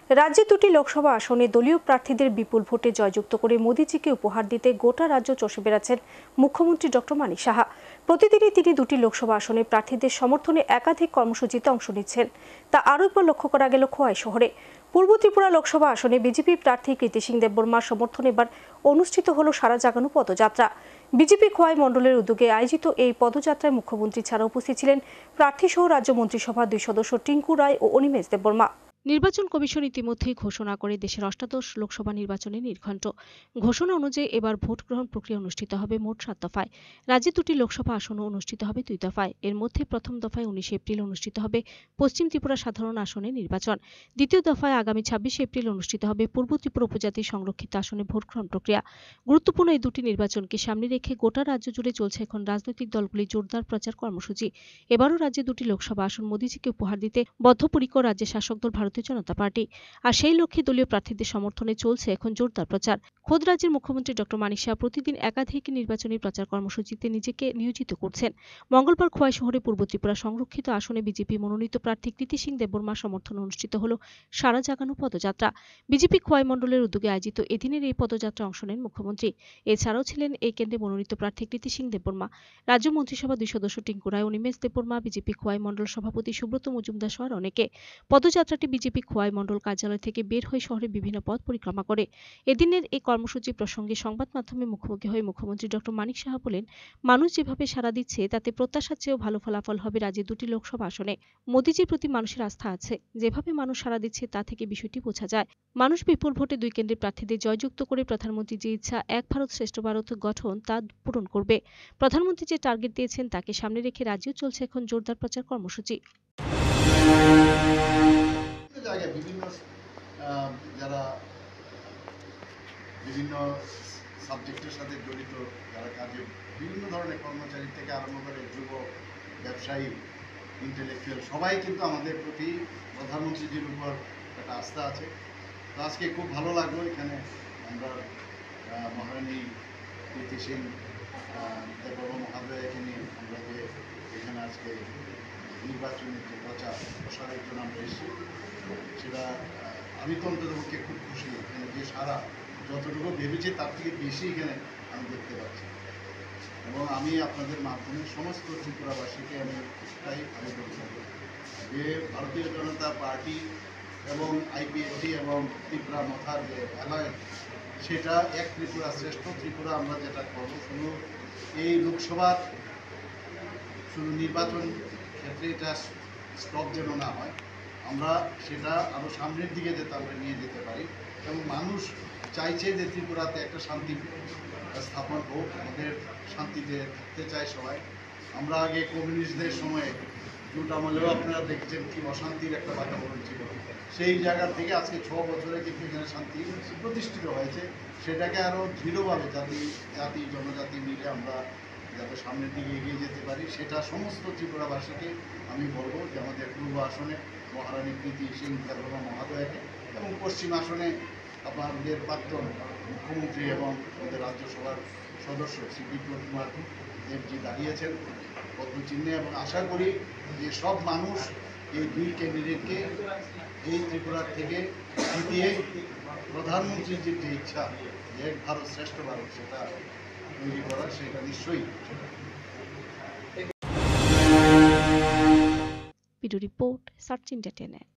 রাজ্যে দুটি লোকসভা আসনে দলীয় প্রার্থীদের বিপুল ভোটে জয়যুক্ত করে মোদিজিকে উপহার দিতে গোটা রাজ্য চষে বেড়াচ্ছেন মুখ্যমন্ত্রী ডক্টর মানিক সাহা। প্রতিদিনই তিনি দুটি লোকসভা আসনে প্রার্থীদের সমর্থনে একাধিক কর্মসূচিতে অংশ নিচ্ছেন। তা আরও একবার লক্ষ্য করা গেল খোয়াই শহরে। পূর্ব ত্রিপুরা লোকসভা আসনে বিজেপি প্রার্থী কৃতি সিং দেববর্মার সমর্থনে এবার অনুষ্ঠিত হল সারা জাগানো পদযাত্রা। বিজেপি খোয়াই মণ্ডলের উদ্যোগে আয়োজিত এই পদযাত্রায় মুখ্যমন্ত্রী ছাড়া উপস্থিত ছিলেন প্রার্থীসহ রাজ্য মন্ত্রিসভার 2 সদস্য টিঙ্কু রায় ও অনিমেষ দেববর্মা। নির্বাচন কমিশন ইতিমধ্যেই ঘোষণা করে দেশের অষ্টাদশ লোকসভা নির্বাচনে নির্ঘণ্ট। ঘোষণা অনুযায়ী এবার ভোট গ্রহণ প্রক্রিয়া অনুষ্ঠিত হবে মোট 7 দফায়। রাজ্যে দুটি লোকসভা আসনও অনুষ্ঠিত হবে 2 দফায়। এর মধ্যে প্রথম দফায় 19 এপ্রিল অনুষ্ঠিত হবে পশ্চিম ত্রিপুরা সাধারণ আসনে নির্বাচন। দ্বিতীয় দফায় আগামী 26 এপ্রিল অনুষ্ঠিত হবে পূর্ব ত্রিপুরা উপজাতি সংরক্ষিত আসনে ভোট গ্রহণ প্রক্রিয়া। গুরুত্বপূর্ণ এই দুটি নির্বাচনকে সামনে রেখে গোটা রাজ্য জুড়ে চলছে এখন রাজনৈতিক দলগুলির জোরদার প্রচার কর্মসূচি। এবারও রাজ্যে দুটি লোকসভা আসন মোদিজিকে উপহার দিতে বদ্ধপরিকর রাজ্যের শাসক দল ভারতীয় জনতা পার্টি। আর সেই লক্ষ্যে দলীয় প্রার্থীদের সমর্থনে চলছে এখন জোরদার প্রচার। খোদ রাজ্যের মুখ্যমন্ত্রী ডক্টর মানিক সাহা প্রতিদিন একাধিক নির্বাচনী প্রচার কর্মসূচিতে নিজেকে নিয়োজিত করছেন। মঙ্গলবার খোয়াই শহরে পূর্ব ত্রিপুরা সংরক্ষিত আসনে বিজেপি মনোনীত প্রার্থী কৃতি সিং দেববর্মার সমর্থনে অনুষ্ঠিত হল সারা জাগানো পদযাত্রা। বিজেপি খোয়াই মণ্ডলের উদ্যোগে আয়োজিত এদিনের এই পদযাত্রায় অংশ নেন মুখ্যমন্ত্রী। এছাড়াও ছিলেন এই কেন্দ্রে মনোনীত প্রার্থী কৃতি সিং দেববর্মা, রাজ্য মন্ত্রিসভা 2 সদস্য টিঙ্কু রায়, অনিমেষ দেববর্মা, বিজেপি খোয়াই মণ্ডল সভাপতি সুব্রত মজুমদার সহ অনেকে। পদযাত্রাটি বিজেপি খোয়াই মণ্ডল কার্যালয় থেকে বের হয়ে শহরের বিভিন্ন পথ পরিক্রমা করে। এদিনের এই কর্মসূচি প্রসঙ্গে সংবাদ মাধ্যমে মুখোমুখি হয়ে মুখ্যমন্ত্রী ডক্টর মানিক সাহা বলেন, মানুষ যেভাবে সাড়া দিচ্ছে তাতে প্রত্যাশার চেয়েও ভালো ফলাফল হবে রাজ্যে দুটি লোকসভা আসনে। মোদিজির প্রতি মানুষের আস্থা আছে। যেভাবে মানুষ সাড়া দিচ্ছে তা থেকে বিষয়টি বোঝা যায়। মানুষ বিপুল ভোটে 2 কেন্দ্রের প্রার্থীদের জয়যুক্ত করে প্রধানমন্ত্রী যে ইচ্ছা এক ভারত শ্রেষ্ঠ ভারত গঠন তা পূরণ করবে। প্রধানমন্ত্রী যে টার্গেট দিয়েছেন তাকে সামনে রেখে রাজ্যেও চলছে এখন জোরদার প্রচার কর্মসূচি। যারা বিভিন্ন সাবজেক্টের সাথে জড়িত, যারা কাজে বিভিন্ন ধরনের কর্মচারী থেকে আরম্ভ করে যুব ব্যবসায়ী, ইন্টেলেকচুয়াল সবাই কিন্তু আমাদের প্রতি প্রধানমন্ত্রীজির উপর একটা আস্থা আছে। তো আজকে খুব ভালো লাগলো এখানে আমরা মহারানী কৃতি সিং দেববর্মা মহাদয়াকে নিয়ে আমরা যে এখানে আজকে নির্বাচনের যে প্রসারের জন্য আমরা এসেছি, সেটা আমি তো অন্ততপক্ষে খুব খুশি। এখানে যে সারা যতটুকু ভেবেছি তার থেকে বেশি এখানে আমি দেখতে পাচ্ছি, এবং আমি আপনাদের মাধ্যমে সমস্ত ত্রিপুরাবাসীকে আমি একটাই আবেদন করব যে ভারতীয় জনতা পার্টি এবং আইপিএফটি এবং ত্রিপুরা মথার যে অ্যালায়েন্স, সেটা এক ত্রিপুরা শ্রেষ্ঠ ত্রিপুরা আমরা যেটা করব, শুধু এই লোকসভার শুধু নির্বাচন ক্ষেত্রে এটা স্টপ যেন না হয়, আমরা সেটা আরও সামনের দিকে যাতে আমরা নিয়ে যেতে পারি। এবং মানুষ চাইছে যে ত্রিপুরাতে একটা শান্তি স্থাপন হোক, আমাদের শান্তিতে থাকতে চায় সবাই। আমরা আগে কমিউনিস্টদের সময়ে জোট আমলেও আপনারা দেখছেন কি অশান্তির একটা বাতাবরণ ছিল, সেই জায়গা থেকে আজকে 6 বছরে কিন্তু এখানে শান্তি প্রতিষ্ঠিত হয়েছে। সেটাকে আরও দৃঢ়ভাবে জাতি জনজাতি মিলে আমরা যাতে সামনের দিকে এগিয়ে যেতে পারি, সেটা সমস্ত ত্রিপুরাবাসীকে আমি বলবো যে আমাদের পূর্ব আসনে মহারানী কৃতি সিং দেববর্মা মহাদয়াকে, এবং পশ্চিম আসনে আমাদের প্রাক্তন মুখ্যমন্ত্রী এবং আমাদের রাজ্যসভার সদস্য শ্রী বিপ্লব কুমার দেবজি দাঁড়িয়েছেন পদ্মচিহ্নে, এবং আশা করি যে সব মানুষ এই 2 ক্যান্ডিডেটকে এই ত্রিপুরার থেকে জিতিয়ে প্রধানমন্ত্রীর যে ইচ্ছা যে এক ভারত শ্রেষ্ঠ ভারত সেটা তৈরি করা, সেটা নিশ্চয়ই। Video report search India 10।